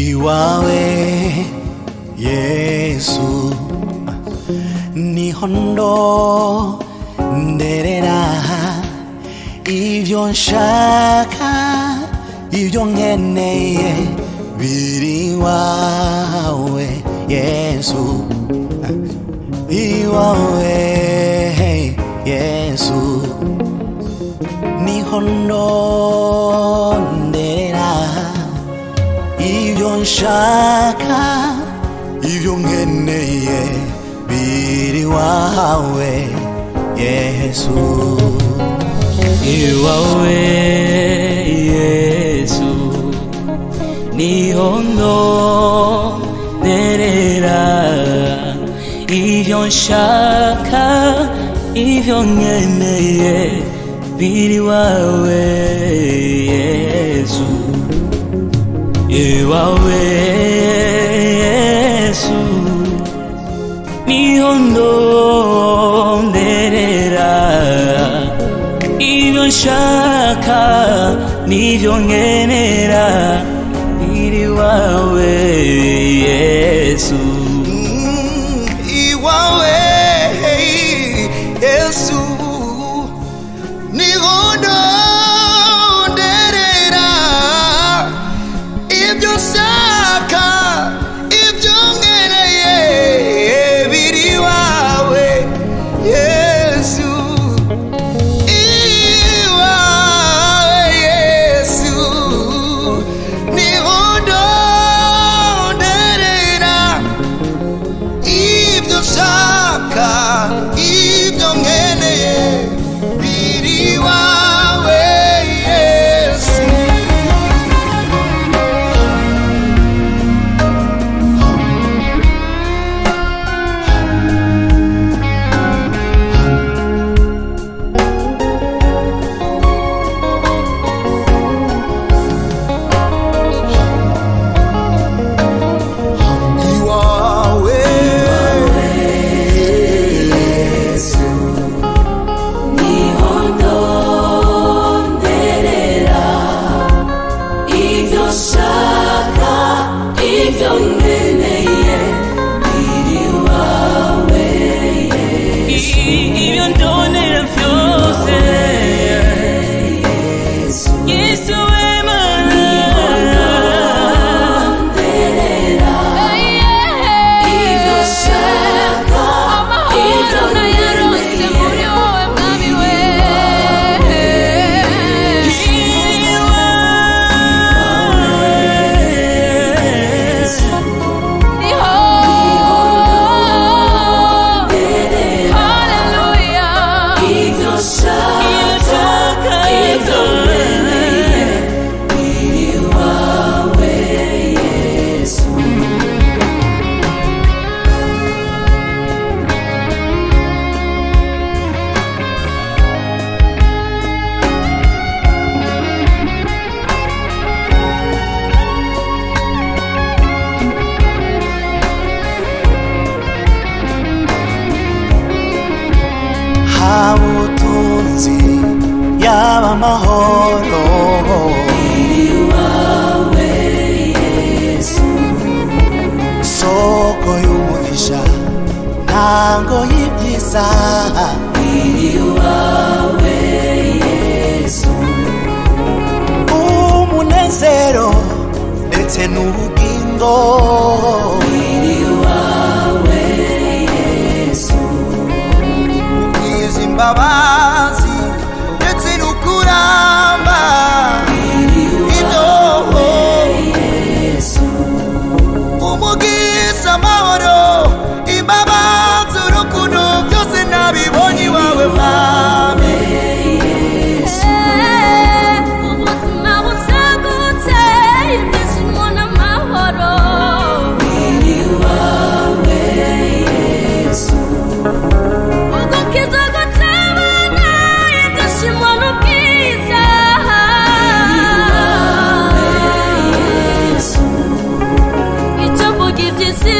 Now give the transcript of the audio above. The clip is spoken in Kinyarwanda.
Iwawe Yesu nihondo nderera ivyo nshaka ivyo nkeneye biri wawe Yesu. Iwawe Yesu nihondo nderera ivyo nshaka ivyo nkeneye biri wawe Yesu. Iwawe Yesu nihondo nderera ivyo nshaka ivyo nkeneye biri wawe Yesu. Iwawe Yesu nihondo nderera ivyo nshaka nivyo nkenera biri wawe Yesu. Iwawe Yesu nihondo nderera ivyo nshaka ivyo nkeneye biri wawe Yesu. Iwawe Yesu nihondo nderera ivyo nshaka ivyo nkeneye biri wawe Yesu. Iwawe Yesu nihondo nderera ivyo nshaka ivyo nkeneye biri wawe Yesu. Ivyo ndonera vyose Yesu wemana nderera ivyo nshaka ivyo nkeneye muri wowe mwami we. ubutunzi yaba amahoro biri wawe Yesu. soko y'umugisha ntango y'ibyiza biri wawe Yesu. umunezero ndetse n'ubugingo biri wawe Yesu. imbabazi ndetse n'ukuramba ibyo Yesu. umugiza amahoro imbabazi urukundo byose nabibonye iwawe mwami Yesu. ubuzima busagutse ibyishimo n'amahoro biri wawe Yesu. ugukiza gutabana ibyishimo n'ubwiza Yesu. icyo mvuga iby'isi